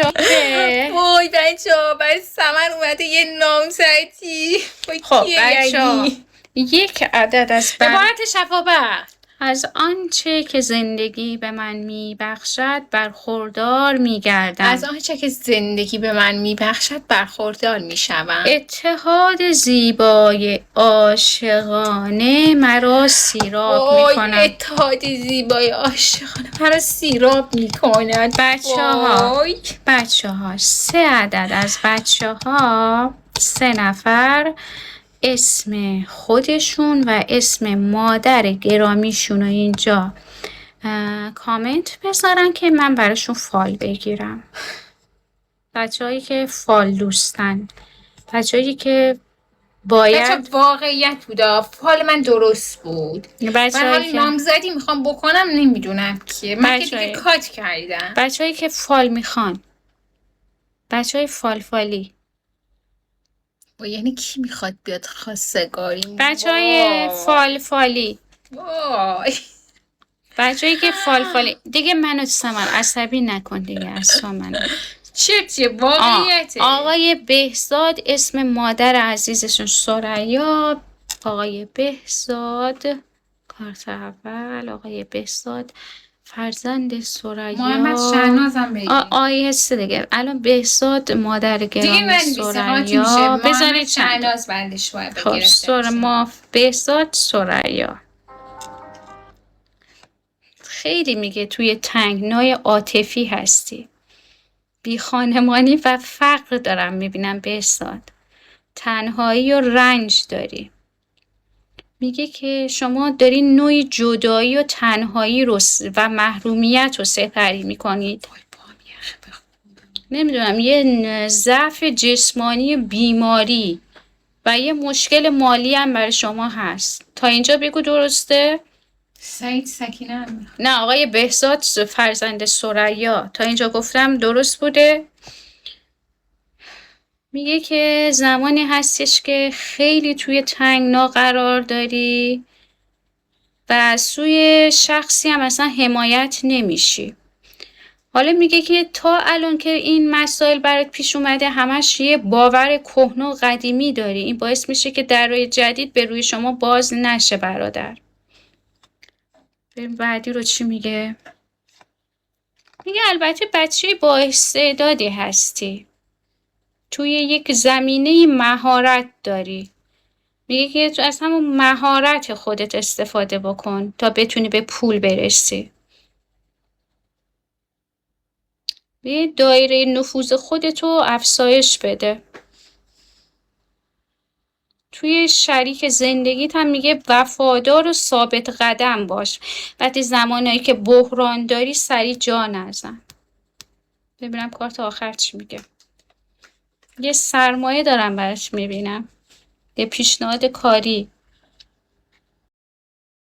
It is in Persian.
که وای بچه ها برای سمر اومده یه نامزدی. وای خب کیه بچه ها یعنی؟ یک عدد از عبارت شفابه. از آنچه که زندگی به من میبخشد برخوردار میگردم. از آنچه که زندگی به من میبخشد برخوردار میشوم. اتحاد زیبای عاشقانه مرا سیراب وای میکند. اتحاد زیبای عاشقانه مرا سیراب میکند. بچه ها 3 عدد از بچه ها 3 نفر اسم خودشون و اسم مادر گرامیشون رو اینجا کامنت بذارن که من براشون فال بگیرم. بچه هایی که فال دوستن، بچه هایی که باید واقعیت بوده فال من درست بود. من همین نامزدی میخوام بکنم نمیدونم که من که دیگه کات کردم. بچه هایی که فال میخوان، بچه های فالی یعنی کی میخواد بیاد خواستگاری؟ بچه های فالی وای بچه هایی که فالی دیگه منو سمر عصبی نکن دیگه اصلا منو. چه واقعیته. آقای بهزاد اسم مادر عزیزشون ثریا. آقای بهزاد کارت اول. آقای بهزاد فرزند ثریا. محمد شهنازم بگیم. آیسته دیگه. الان بهزاد مادر گرامی ثریا. بذارید شهناز بندش باید بگیرم. بهزاد ثریا خیلی میگه توی تنگنای عاطفی هستی. بی خانمانی و فقر دارم میبینم بهزاد. تنهایی و رنج داری. میگه که شما داری نوعی جدایی و تنهایی رو و محرومیت رو سپری میکنید. نمیدونم یه ضعف جسمانی بیماری و یه مشکل مالی هم برای شما هست. تا اینجا بگو درسته؟ سعید سکینه نه آقای بهزاد فرزند ثریا تا اینجا گفتم درست بوده؟ میگه که زمانی هستش که خیلی توی تنگنا قرار داری و از سوی شخصی هم اصلا حمایت نمیشی. حالا میگه که تا الان که این مسائل برات پیش اومده همش یه باور کهنه و قدیمی داری. این باعث میشه که درهای جدید به روی شما باز نشه برادر. ببین بعدی رو چی میگه؟ میگه البته بچه با استعدادی هستی. توی یک زمینه مهارت داری. میگه که تو از همون مهارت خودت استفاده بکن تا بتونی به پول برسی. به دایره نفوذ خودتو افزایش بده. توی شریک زندگیت هم میگه وفادار و ثابت قدم باش. وقتی زمانایی که بحران داری سریع جا نزن. ببینم کارت آخر چی میگه. یه سرمایه دارم براش میبینم. یه پیشنهاد کاری.